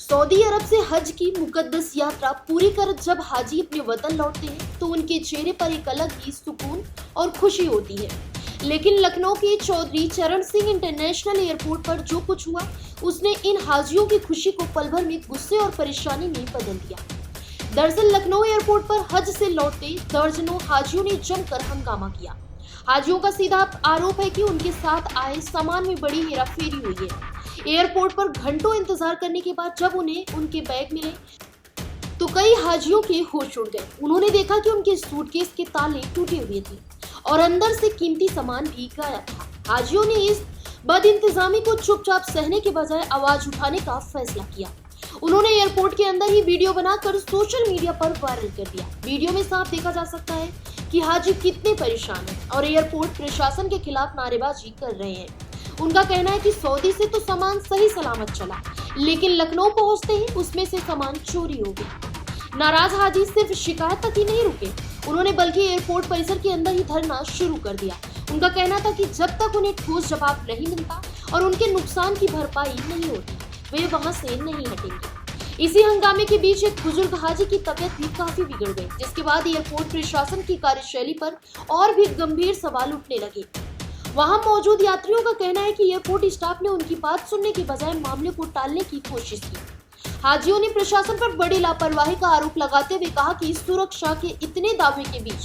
Saudi अरब से हज की मुकद्दस यात्रा पूरी कर जब हाजी अपने वतन लौटते हैं तो उनके चेहरे पर एक अलग ही सुकून और खुशी होती है। लेकिन लखनऊ के चौधरी चरण सिंह इंटरनेशनल एयरपोर्ट पर जो कुछ हुआ उसने इन हाजियों की खुशी को पल भर में गुस्से और परेशानी में बदल दिया। दरअसल लखनऊ एयरपोर्ट पर हज से लौटते दर्जनों हाजियों ने जमकर हंगामा किया। हाजियों का सीधा आरोप है कि उनके साथ आए सामान में बड़ी हेराफेरी हुई है। एयरपोर्ट पर घंटों इंतजार करने के बाद जब उन्हें उनके बैग मिले तो कई हाजियों के होश उड़ गए। उन्होंने देखा कि उनके सूटकेस के ताले टूटे हुए थे और अंदर से कीमती सामान भी गायब था। हाजियों ने इस बदइंतजामी को चुपचाप सहने के बजाय आवाज उठाने का फैसला किया। उन्होंने एयरपोर्ट के अंदर ही वीडियो बनाकर सोशल मीडिया पर वायरल कर दिया। वीडियो में साफ देखा जा सकता है कि हाजी कितने परेशान हैं और एयरपोर्ट प्रशासन के खिलाफ नारेबाजी कर रहे हैं। उनका कहना है कि सऊदी से तो सामान सही सलामत चला, लेकिन लखनऊ पहुंचते ही उसमें से सामान चोरी हो गया। नाराज हाजी सिर्फ शिकायत तक ही नहीं रुके, उन्होंने बल्कि एयरपोर्ट परिसर के अंदर ही धरना शुरू कर दिया। उनका कहना था कि जब तक उन्हें ठोस जवाब नहीं मिलता और उनके नुकसान की भरपाई नहीं होती वे वहां से नहीं हटेंगे। इसी हंगामे के बीच एक बुजुर्ग हाजी की तबीयत भी काफी बिगड़ गई, जिसके बाद एयरपोर्ट प्रशासन की कार्यशैली पर और भी गंभीर सवाल उठने लगे। वहां मौजूद यात्रियों का कहना है कि एयरपोर्ट स्टाफ ने उनकी बात सुनने के बजाय मामले को टालने की कोशिश की। हाजियों ने प्रशासन पर बड़ी लापरवाही का आरोप लगाते हुए कहा कि सुरक्षा के इतने दावे के बीच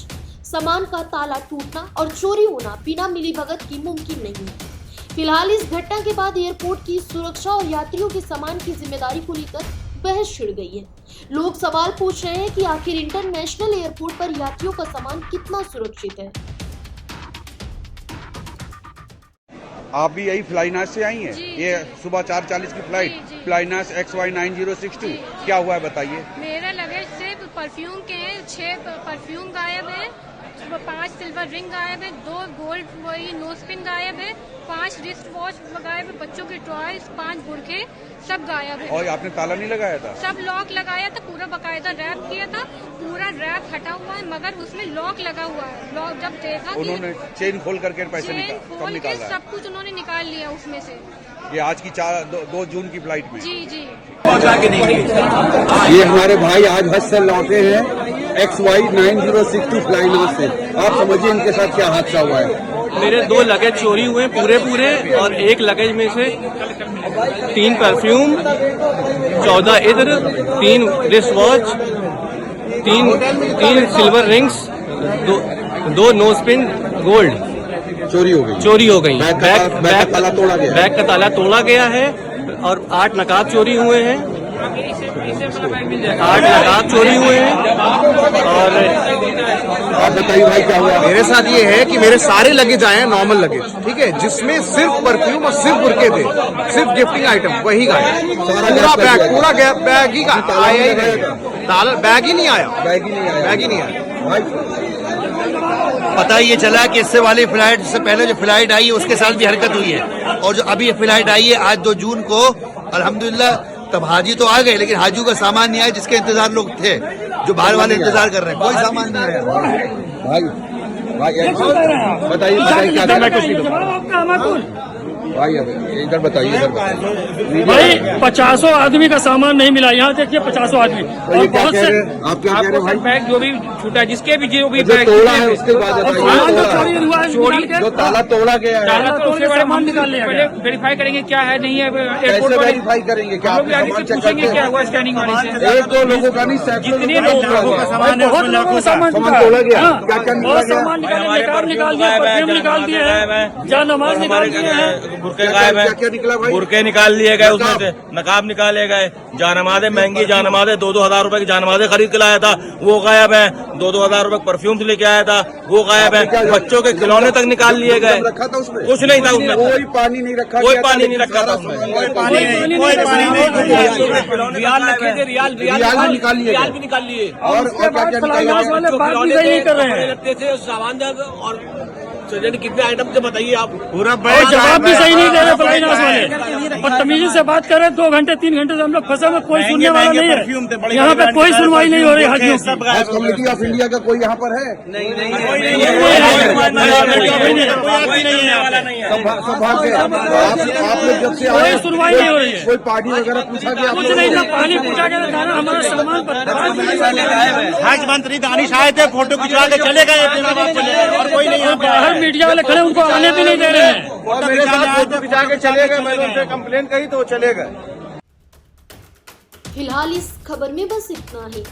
सामान का ताला टूटना और चोरी होना बिना मिलीभगत की मुमकिन नहीं है। फिलहाल इस घटना के बाद एयरपोर्ट की सुरक्षा और यात्रियों के सामान की जिम्मेदारी को लेकर बहस छिड़ गई है। लोग सवाल पूछ रहे हैं कि आखिर इंटरनेशनल एयरपोर्ट पर यात्रियों का सामान कितना सुरक्षित है। आप भी यही फ्लाइनास से आई हैं? ये सुबह 4:40 की फ्लाइट फ्लाइनास XY9062 क्या हुआ है बताइए। मेरे लगेज से परफ्यूम के हैं, 6 परफ्यूम गायब है, 5 सिल्वर रिंग गायब है, 2 गोल्ड वही नोस्पिन गायब है, 5 रिस्ट वॉच गायब है, बच्चों के टॉयज, 5 बुरखे सब गायब है। और आपने ताला नहीं लगाया था? सब लॉक लगाया था, पूरा बकायदा रैप किया था, पूरा रैप हटा हुआ है मगर उसमें लॉक लगा हुआ है। लॉक जब देखा उन्होंने चेन खोल करके पैसे निकाला, सब कुछ उन्होंने निकाल लिया उसमें से। ये आज की 2 जून की फ्लाइट में? जी जी। ये हमारे भाई आज हज से लौटे हैं XY9062 फ्लाइनास से। आप समझिए इनके साथ क्या हादसा हुआ है। मेरे 2 लगेज चोरी हुए पूरे और एक लगेज में से 3 परफ्यूम, 14 इत्र, 3 wrist watch, 3 silver rings, 2 nose pin gold चोरी हो गई। बैग का ताला तोड़ा गया है और 8 नकाब चोरी हुए हैं। 8 नकाब चोरी हुए हैं। और आप बताइए भाई क्या हुआ। मेरे साथ ये है कि मेरे सारे लगेज आए हैं नॉर्मल लगेज, ठीक है, जिसमें सिर्फ परफ्यूम और सिर्फ बुरके थे, सिर्फ गिफ्टिंग आइटम वही गायब। पूरा बैग ही आया ही नहीं, ताला बैग ही नहीं आया। पता ये चला कि इससे वाली फ्लाइट से पहले जो फ्लाइट आई है उसके साथ भी हरकत हुई है और जो अभी फ्लाइट आई है आज 2 जून को, अल्हम्दुलिल्लाह तब हाजी तो आ गए लेकिन हाजियों का सामान नहीं आया जिसके इंतजार लोग थे, जो बाहर वाले इंतजार कर रहे हैं, कोई सामान नहीं आया। बताइए क्या भाई इधर बताइए भाई 50 आदमी का सामान नहीं मिला। यहाँ देखिए 50 आदमी और बहुत से आप क्या कह रहे हैं बैग जो भी छूटा जिसके भी जो भी बैग तोड़ा है उसके बाद जो ताला तोड़ा गया है सामान निकाल लिया। पहले वेरीफाई करेंगे क्या है नहीं है कैसे वेरीफाई करेंगे, क्या पूछेंगे क्या हुआ स्कैनिंग वाले से। 1-2 लोगों का नहीं जितने लोगों का सामान है बहुत लोगों का सामान तोड़ा गया। बहुत सामान निकाल दिया, परफ्यूम निकाल दिए हैं, जानमाज निकाल दिए हैं, बुरके गायब है, क्या निकला भाई? बुरके निकाल लिए गए, उसमें से नकाब निकाले गए, जानमाज़ें महंगी जानमाज़ें 2-2 हजार रुपए की जानमाज़ें खरीद के लाया था वो गायब है, 2-2 हजार रुपए परफ्यूम से लेके आया था वो गायब है, बच्चों के खिलौने तक निकाल लिए गए, कुछ नहीं था उसमें, कोई पानी नहीं रखा था उसमें, रियाल भी निकाल लिए और क्या कर रहे हैं। सामान और कितने आइटम से बताइए आप पूरा और जवाब भी सही नहीं दे रहे फ्लाई नाश वाले, और तमीजी से बात कर रहे 2 घंटे 3 घंटे से हम लोग फंसे में, कोई सुनने वाला नहीं है। यहाँ पे कोई सुनवाई नहीं हो रही हाजियों की। हज कमेटी ऑफ इंडिया का कोई यहाँ पर है? सौभाग्य आपने जब से कोई सुनवाई नहीं हो रही है, कोई पार्टी वगैरह पूछा गया? कुछ नहीं था, पानी पूछा गया था, हमारा सामान पर हज मंत्री दानिश आए थे, फोटो खिंचवा के चले गए, और कोई नहीं। बाहर मीडिया वाले खड़े, उनको आने भी नहीं दे रहे हैं। मेरे साथ फोटो खिंचा के चले गए, मैंने उनसे कंप्लेन करी तो वो चले गए। फिलहाल इस खबर में बस इतना ही।